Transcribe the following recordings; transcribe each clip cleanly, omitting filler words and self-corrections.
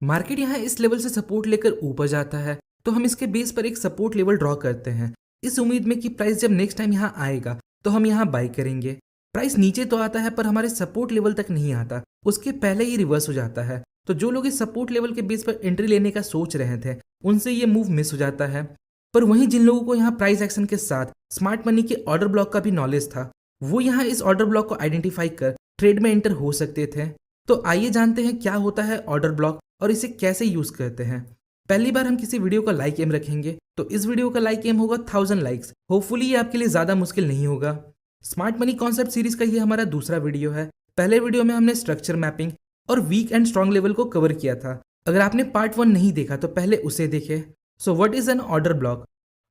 Market यहाँ इस level से सपोर्ट लेकर ऊपर जाता है तो हम इसके बेस पर एक सपोर्ट लेवल ड्रॉ करते हैं, इस उम्मीद में कि प्राइस जब नेक्स्ट टाइम यहाँ आएगा तो हम यहाँ बाई करेंगे। प्राइस नीचे तो आता है पर हमारे सपोर्ट लेवल तक नहीं आता, उसके पहले ही रिवर्स हो जाता है। तो जो लोग इस सपोर्ट लेवल के बेस पर एंट्री लेने का सोच रहे थे उनसे ये मूव मिस हो जाता है। पर वहीं जिन लोगों को यहाँ प्राइस एक्शन के साथ स्मार्ट मनी के ऑर्डर ब्लॉक का भी नॉलेज था, वो यहाँ इस ऑर्डर ब्लॉक को आइडेंटिफाई कर ट्रेड में एंटर हो सकते थे। तो आइए जानते हैं क्या होता है ऑर्डर ब्लॉक और इसे कैसे यूज करते हैं। पहली बार हम किसी वीडियो का लाइक एम रखेंगे तो इस वीडियो का लाइक एम होगा 1000 लाइक्स। होपफुली ये आपके लिए ज्यादा मुश्किल नहीं होगा। स्मार्ट मनी कॉन्सेप्ट सीरीज का ये हमारा दूसरा वीडियो है। पहले वीडियो में हमने स्ट्रक्चर मैपिंग और वीक एंड स्ट्रॉन्ग लेवल को कवर किया था। अगर आपने पार्ट 1 नहीं देखा तो पहले उसे देखें। So what is an order block?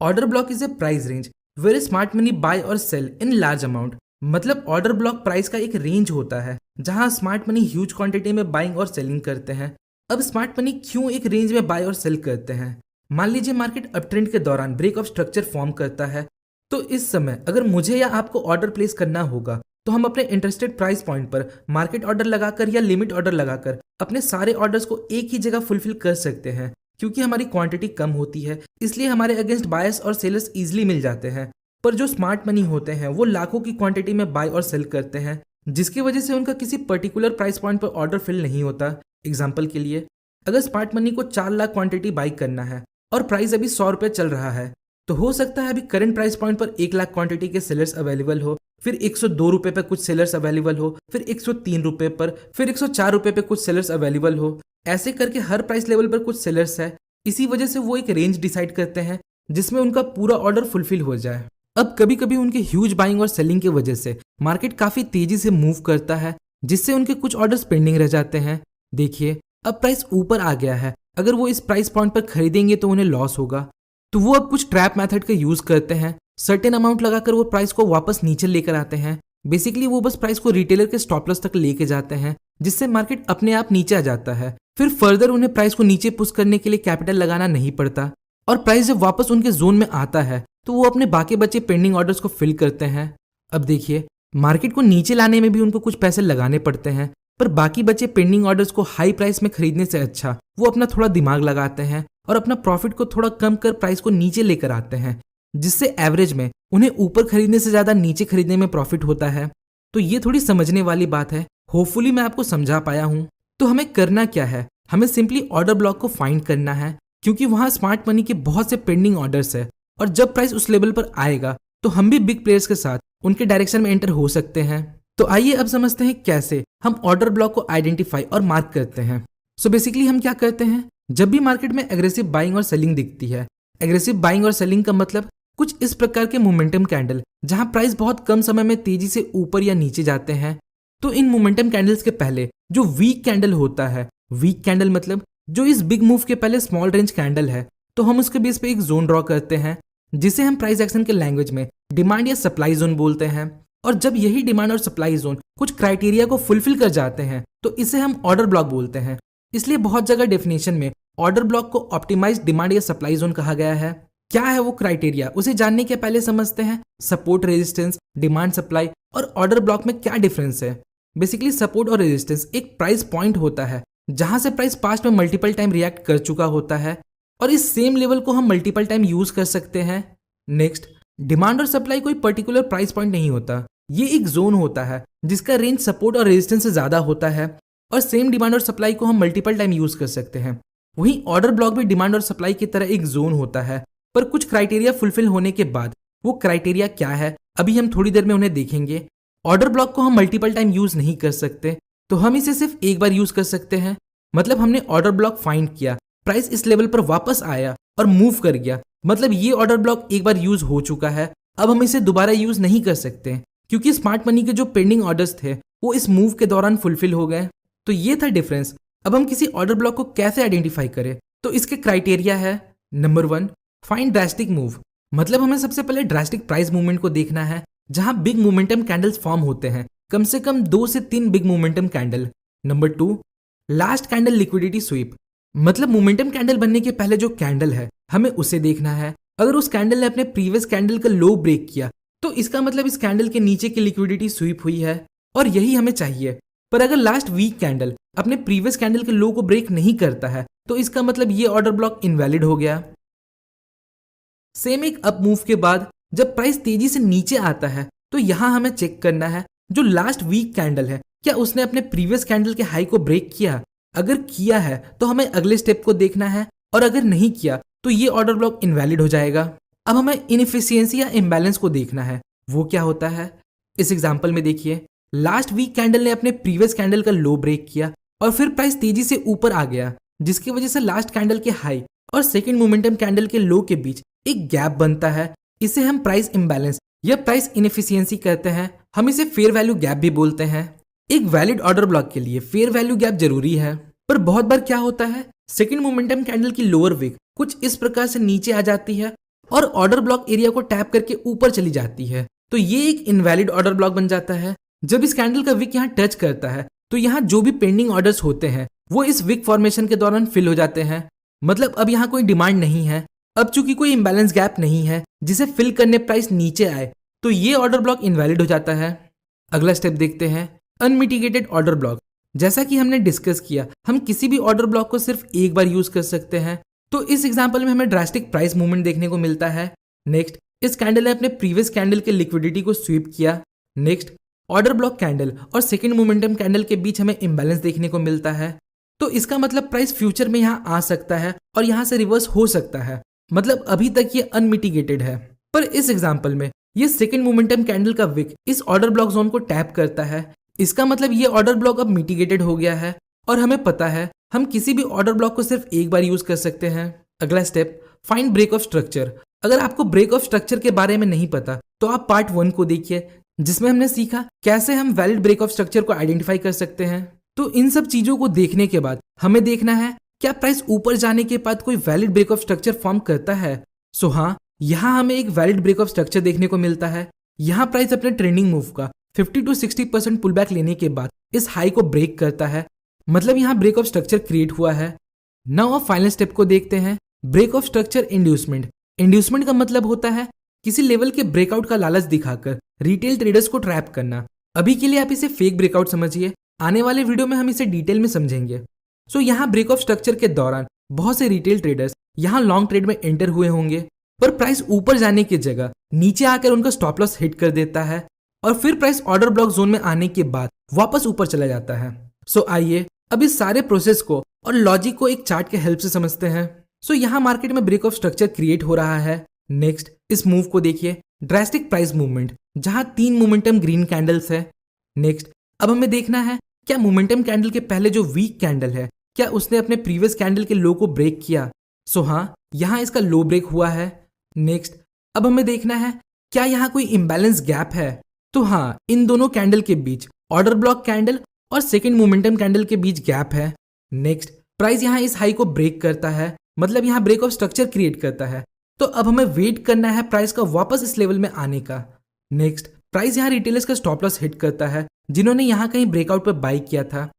Order block is a price range where smart money buy और सेल इन लार्ज अमाउंट। मतलब ऑर्डर ब्लॉक प्राइस का एक रेंज होता है जहां स्मार्ट मनी ह्यूज क्वांटिटी में बाइंग और सेलिंग करते हैं। अब स्मार्ट मनी क्यों एक रेंज में बाय और सेल करते हैं? मान लीजिए मार्केट अप ट्रेंड के दौरान ब्रेक ऑफ स्ट्रक्चर फॉर्म करता है, तो इस समय अगर मुझे या आपको ऑर्डर प्लेस करना होगा तो हम अपने इंटरेस्टेड प्राइस पॉइंट पर मार्केट ऑर्डर लगाकर या लिमिट ऑर्डर लगाकर अपने सारे ऑर्डर्स को एक ही जगह फुलफिल कर सकते हैं। क्योंकि हमारी क्वांटिटी कम होती है इसलिए हमारे अगेंस्ट बायर्स और सेलर्स इजिली मिल जाते हैं। पर जो स्मार्ट मनी होते हैं वो लाखों की क्वांटिटी में बाय और सेल करते हैं, जिसकी वजह से उनका किसी पर्टिकुलर प्राइस पॉइंट पर ऑर्डर फिल नहीं होता। एग्जाम्पल के लिए, अगर स्मार्ट मनी को 4 लाख क्वांटिटी बाई करना है और प्राइस अभी 100 रुपये चल रहा है, तो हो सकता है अभी करंट प्राइस पॉइंट पर 1 लाख क्वांटिटी के सेलर्स अवेलेबल हो, फिर 102 रुपये पर कुछ सेलर्स अवेलेबल हो, फिर 103 रुपये पर, फिर 104 रुपये पर कुछ सेलर्स अवेलेबल हो। ऐसे करके हर प्राइस लेवल पर कुछ सेलर्स है। इसी वजह से वो एक रेंज डिसाइड करते हैं जिसमें उनका पूरा ऑर्डर फुलफिल हो जाए। अब कभी कभी उनके ह्यूज बाइंग और सेलिंग की वजह से मार्केट काफी तेजी से मूव करता है, जिससे उनके कुछ ऑर्डर्स पेंडिंग रह जाते हैं। देखिए, अब प्राइस ऊपर आ गया है, अगर वो इस प्राइस पॉइंट पर खरीदेंगे तो उन्हें लॉस होगा। तो वो अब कुछ ट्रैप मेथड का यूज करते हैं। सर्टेन अमाउंट लगाकर वो प्राइस को वापस नीचे लेकर आते हैं। बेसिकली वो बस प्राइस को रिटेलर के स्टॉप लॉस तक लेके जाते हैं, जिससे मार्केट अपने आप नीचे आ जाता है। फिर फर्दर उन्हें प्राइस को नीचे पुश करने के लिए कैपिटल लगाना नहीं पड़ता, और प्राइस जब वापस उनके जोन में आता है तो वो अपने बाकी बचे पेंडिंग ऑर्डर्स को फिल करते हैं। अब देखिए, मार्केट को नीचे लाने में भी उनको कुछ पैसे लगाने पड़ते हैं, पर बाकी बचे पेंडिंग ऑर्डर्स को हाई प्राइस में खरीदने से अच्छा वो अपना थोड़ा दिमाग लगाते हैं और अपना प्रॉफिट को थोड़ा कम कर प्राइस को नीचे लेकर आते हैं, जिससे एवरेज में उन्हें ऊपर खरीदने से ज्यादा नीचे खरीदने में प्रॉफिट होता है। तो ये थोड़ी समझने वाली बात है। होपफुली मैं आपको समझा पाया हूँ। तो हमें करना क्या है? हमें सिंपली ऑर्डर ब्लॉक को फाइंड करना है, क्योंकि वहां स्मार्ट मनी के बहुत से पेंडिंग ऑर्डर्स है, और जब प्राइस उस लेवल पर आएगा तो हम भी बिग प्लेयर्स के साथ उनके डायरेक्शन में एंटर हो सकते हैं। तो आइए अब समझते हैं कैसे हम ऑर्डर ब्लॉक को आइडेंटिफाई और मार्क करते हैं। सो बेसिकली हम क्या करते हैं, जब भी मार्केट में एग्रेसिव बाइंग और सेलिंग दिखती है, एग्रेसिव बाइंग और सेलिंग का मतलब कुछ इस प्रकार के मोमेंटम कैंडल जहां प्राइस बहुत कम समय में तेजी से ऊपर या नीचे जाते हैं। तो इन मोमेंटम कैंडल्स के पहले जो वीक कैंडल होता है, वीक कैंडल मतलब जो इस बिग मूव के पहले स्मॉल रेंज कैंडल है, तो हम उसके बेस पे एक जोन ड्रॉ करते हैं जिसे हम प्राइस एक्शन के लैंग्वेज में डिमांड या सप्लाई जोन बोलते हैं। और जब यही डिमांड और सप्लाई जोन कुछ क्राइटेरिया को फुलफिल कर जाते हैं तो इसे हम ऑर्डर ब्लॉक बोलते हैं। इसलिए बहुत जगह डेफिनेशन में ऑर्डर ब्लॉक को ऑप्टिमाइज्ड डिमांड या सप्लाई जोन कहा गया है। क्या है वो क्राइटेरिया, उसे जानने के पहले समझते हैं सपोर्ट, रेजिस्टेंस, डिमांड, सप्लाई और ऑर्डर ब्लॉक में क्या डिफरेंस है। बेसिकली सपोर्ट और रेजिस्टेंस एक प्राइस पॉइंट होता है जहां से प्राइस पास्ट में मल्टीपल टाइम रिएक्ट कर चुका होता है, और इस सेम लेवल को हम मल्टीपल टाइम यूज कर सकते हैं। नेक्स्ट, डिमांड और सप्लाई कोई पर्टिकुलर प्राइस पॉइंट नहीं होता, ये एक जोन होता है जिसका रेंज सपोर्ट और रेजिस्टेंस से ज्यादा होता है, और सेम डिमांड और सप्लाई को हम मल्टीपल टाइम यूज कर सकते हैं। वहीं ऑर्डर ब्लॉक भी डिमांड और सप्लाई की तरह एक जोन होता है, पर कुछ क्राइटेरिया फुलफिल होने के बाद। वो क्राइटेरिया क्या है अभी हम थोड़ी देर में उन्हें देखेंगे। ऑर्डर ब्लॉक को हम मल्टीपल टाइम यूज नहीं कर सकते, तो हम इसे सिर्फ एक बार यूज कर सकते हैं। मतलब हमने ऑर्डर ब्लॉक फाइंड किया, प्राइस इस लेवल पर वापस आया और मूव कर गया, मतलब ये ऑर्डर ब्लॉक एक बार यूज हो चुका है। अब हम इसे दोबारा यूज नहीं कर सकते, क्योंकि स्मार्ट मनी के जो पेंडिंग ऑर्डर्स थे वो इस मूव के दौरान फुलफिल हो गए। तो ये था डिफरेंस। अब हम किसी ऑर्डर ब्लॉक को कैसे आइडेंटिफाई करें, तो इसके क्राइटेरिया है। Number 1, find drastic move. मतलब हमें सबसे पहले ड्रास्टिक प्राइस मूवमेंट को देखना है जहां बिग मोमेंटम कैंडल्स फॉर्म होते हैं, कम से कम 2 से 3 big momentum candle. Number 2, last candle liquidity SVEEP. मतलब मोमेंटम कैंडल बनने के पहले जो कैंडल है हमें उसे देखना है। अगर उस कैंडल ने अपने प्रीवियस कैंडल का लो ब्रेक किया तो इसका मतलब इस कैंडल के नीचे की लिक्विडिटी स्वीप हुई है, और यही हमें चाहिए। पर अगर लास्ट वीक कैंडल अपने प्रीवियस कैंडल के लो को ब्रेक नहीं करता है तो इसका मतलब ये ऑर्डर ब्लॉक इनवैलिड हो गया। सेम एक अप मूव के बाद जब प्राइस तेजी से नीचे आता है तो यहां हमें चेक करना है जो लास्ट वीक कैंडल है क्या उसने अपने प्रीवियस कैंडल के हाई को ब्रेक किया। अगर किया है तो हमें अगले स्टेप को देखना है और अगर नहीं किया तो ये ऑर्डर ब्लॉक इनवैलिड हो जाएगा। अब हमें इनएफिशिएंसी या इम्बैलेंस को देखना है, वो क्या होता है। इस एग्जांपल में देखिए लास्ट वीक कैंडल ने अपने प्रीवियस कैंडल का लो ब्रेक किया और फिर प्राइस तेजी से ऊपर आ गया जिसकी वजह से लास्ट कैंडल के हाई और सेकंड मोमेंटम कैंडल के लो के बीच एक गैप बनता है। इसे हम प्राइस इम्बैलेंस या प्राइस इनएफिशिएंसी कहते हैं। हम इसे फेयर वैल्यू गैप भी बोलते हैं। एक वैलिड ऑर्डर ब्लॉक के लिए फेयर वैल्यू गैप जरूरी है, पर बहुत बार क्या होता है सेकंड मोमेंटम कैंडल की लोअर विक कुछ इस प्रकार से नीचे आ जाती है और ऑर्डर ब्लॉक एरिया को टैप करके ऊपर चली जाती है, तो ये एक इनवैलिड ऑर्डर ब्लॉक बन जाता है। जब इस कैंडल का विक यहाँ टच करता है तो यहाँ जो भी पेंडिंग ऑर्डर्स होते हैं वो इस विक फॉर्मेशन के दौरान फिल हो जाते हैं। मतलब अब यहाँ कोई डिमांड नहीं है। अब चूंकि कोई इम्बैलेंस गैप नहीं है जिसे फिल करने प्राइस नीचे आए तो ये ऑर्डर ब्लॉक इनवैलिड हो जाता है। अगला स्टेप देखते हैं अनमिटिगेटेड ऑर्डर ब्लॉक। जैसा कि हमने डिस्कस किया हम किसी भी ऑर्डर ब्लॉक को सिर्फ एक बार यूज कर सकते हैं, तो इस एग्जांपल में हमें ड्रास्टिक प्राइस मूवमेंट देखने को मिलता है। नेक्स्ट इस कैंडल ने अपने प्रीवियस कैंडल के लिक्विडिटी को स्वीप किया। नेक्स्ट ऑर्डर ब्लॉक कैंडल और सेकंड मोमेंटम कैंडल के बीच हमें इम्बैलेंस देखने को मिलता है, तो इसका मतलब प्राइस फ्यूचर में यहाँ आ सकता है और यहाँ से रिवर्स हो सकता है। मतलब अभी तक ये अनमिटिगेटेड है, पर इस एग्जांपल में ये सेकंड मोमेंटम कैंडल का विक इस ऑर्डर ब्लॉक जोन को टैप करता है। इसका मतलब ये ऑर्डर ब्लॉक अब मिटिगेटेड हो गया है और हमें पता है हम किसी भी ऑर्डर ब्लॉक को सिर्फ एक बार यूज कर सकते हैं। अगला step find break of structure. अगर आपको ब्रेक ऑफ स्ट्रक्चर के बारे में नहीं पता तो आप पार्ट 1 को देखिए जिसमें हमने सीखा कैसे हम वैलिड ब्रेक ऑफ स्ट्रक्चर को आइडेंटिफाई कर सकते हैं। तो इन सब चीजों को देखने के बाद हमें देखना है क्या प्राइस ऊपर जाने के बाद कोई valid break of structure form करता है। सो हाँ, यहाँ हमें एक वैलिड ब्रेक ऑफ स्ट्रक्चर देखने को मिलता है। यहाँ प्राइस अपने ट्रेंडिंग मूव का 50 to 60% पुल बैक लेने के बाद इस हाई को ब्रेक करता है, मतलब यहाँ ब्रेक ऑफ स्ट्रक्चर क्रिएट हुआ है। नाउ अब फाइनल स्टेप को देखते हैं break of structure inducement. Inducement का मतलब होता है किसी लेवल के ब्रेकआउट का लालच दिखाकर रिटेल ट्रेडर्स को ट्रैप करना। अभी के लिए आप इसे फेक ब्रेकआउट समझिए, आने वाले वीडियो में हम इसे डिटेल में समझेंगे। सो यहाँ ब्रेक ऑफ स्ट्रक्चर के दौरान बहुत से रिटेल ट्रेडर्स यहाँ लॉन्ग ट्रेड में एंटर हुए होंगे, पर प्राइस ऊपर जाने की जगह नीचे आकर उनका स्टॉप लॉस हिट कर देता है और फिर प्राइस ऑर्डर ब्लॉक जोन में आने के बाद वापस ऊपर चला जाता है। सो आइए अब इस सारे प्रोसेस को और लॉजिक को एक चार्ट के हेल्प से समझते हैं। सो यहाँ मार्केट में ब्रेक ऑफ स्ट्रक्चर क्रिएट हो रहा है। नेक्स्ट इस मूव को देखिए ड्रास्टिक प्राइस मूवमेंट, जहां 3 मोमेंटम ग्रीन कैंडल्स है। नेक्स्ट अब हमें देखना है क्या मोमेंटम कैंडल के पहले जो वीक कैंडल है क्या उसने अपने प्रीवियस कैंडल के लो को ब्रेक किया। सो हाँ, यहाँ इसका लो ब्रेक हुआ है। नेक्स्ट अब हमें देखना है क्या यहाँ कोई इम्बैलेंस गैप है। तो हाँ, इन दोनों कैंडल के बीच ऑर्डर ब्लॉक कैंडल और सेकंड मोमेंटम कैंडल के बीच गैप है। नेक्स्ट प्राइस यहाँ इस हाई को ब्रेक करता है, मतलब यहाँ ब्रेक ऑफ स्ट्रक्चर क्रिएट करता है। तो अब हमें वेट करना है प्राइस का वापस इस लेवल में आने का। नेक्स्ट प्राइस यहाँ रिटेलर्स का स्टॉप लॉस हिट करता है जिन्होंने यहाँ कहीं ब्रेकआउट पर बाई किया था,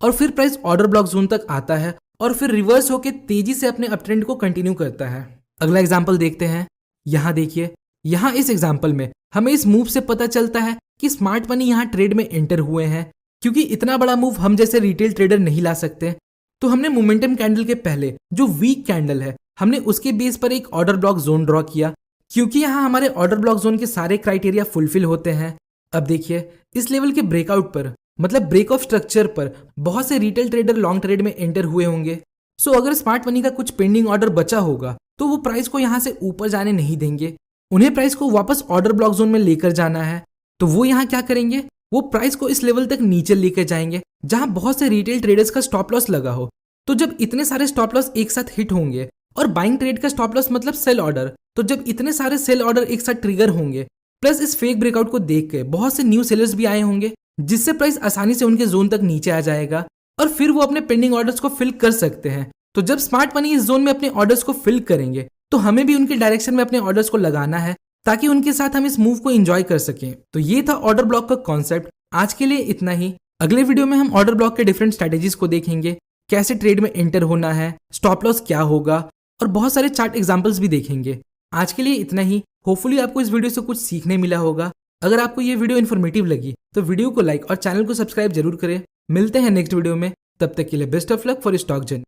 और फिर प्राइस ऑर्डर ब्लॉक जोन तक आता है और फिर रिवर्स होकर तेजी से अपने अपट्रेंड को कंटिन्यू करता है। अगला एग्जांपल देखते हैं। यहाँ देखिए, यहाँ इस एग्जांपल में हमें इस मूव से पता चलता है कि स्मार्ट मनी यहाँ ट्रेड में एंटर हुए हैं। क्योंकि इतना बड़ा मूव हम जैसे रिटेल ट्रेडर नहीं ला सकते, तो हमने मोमेंटम कैंडल के पहले जो वीक कैंडल है हमने उसके बेस पर एक ऑर्डर ब्लॉक जोन ड्रॉ किया, क्योंकि यहाँ हमारे ऑर्डर ब्लॉक जोन के सारे क्राइटेरिया फुलफिल होते हैं। अब देखिए इस लेवल के ब्रेकआउट पर, मतलब ब्रेक ऑफ स्ट्रक्चर पर, बहुत से रिटेल ट्रेडर लॉन्ग ट्रेड में एंटर हुए होंगे। सो अगर स्मार्ट मनी का कुछ पेंडिंग ऑर्डर बचा होगा तो वो प्राइस को यहाँ से ऊपर जाने नहीं देंगे। उन्हें प्राइस को वापस ऑर्डर ब्लॉक जोन में लेकर जाना है, तो वो यहाँ क्या करेंगे, वो प्राइस को इस लेवल तक नीचे लेकर जाएंगे जहां बहुत से रिटेल ट्रेडर्स का स्टॉप लॉस लगा हो। तो जब इतने सारे स्टॉप लॉस एक साथ हिट होंगे, और बाइंग ट्रेड का स्टॉप लॉस मतलब सेल ऑर्डर, तो जब इतने सारे सेल ऑर्डर एक साथ ट्रिगर होंगे, प्लस इस फेक ब्रेकआउट को देख के बहुत से न्यू सेलर्स भी आए होंगे, जिससे प्राइस आसानी से उनके जोन तक नीचे आ जाएगा और फिर वो अपने पेंडिंग ऑर्डर्स को फिल कर सकते हैं। तो जब स्मार्ट मनी इस जोन में अपने ऑर्डर्स को फिल करेंगे तो हमें भी उनके डायरेक्शन में अपने ऑर्डर्स को लगाना है ताकि उनके साथ हम इस मूव को एंजॉय कर सकें। तो ये था ऑर्डर ब्लॉक का कॉन्सेप्ट। आज के लिए इतना ही। अगले वीडियो में हम ऑर्डर ब्लॉक के डिफरेंट स्ट्रेटेजीज को देखेंगे, कैसे ट्रेड में एंटर होना है, स्टॉप लॉस क्या होगा, और बहुत सारे चार्ट एग्जांपल्स भी देखेंगे। आज के लिए इतना ही। होपफुली आपको इस वीडियो से कुछ सीखने मिला होगा। अगर आपको ये वीडियो इन्फॉर्मेटिव लगी तो वीडियो को लाइक और चैनल को सब्सक्राइब जरूर करें। मिलते हैं नेक्स्ट वीडियो में, तब तक के लिए best of luck for stock journey.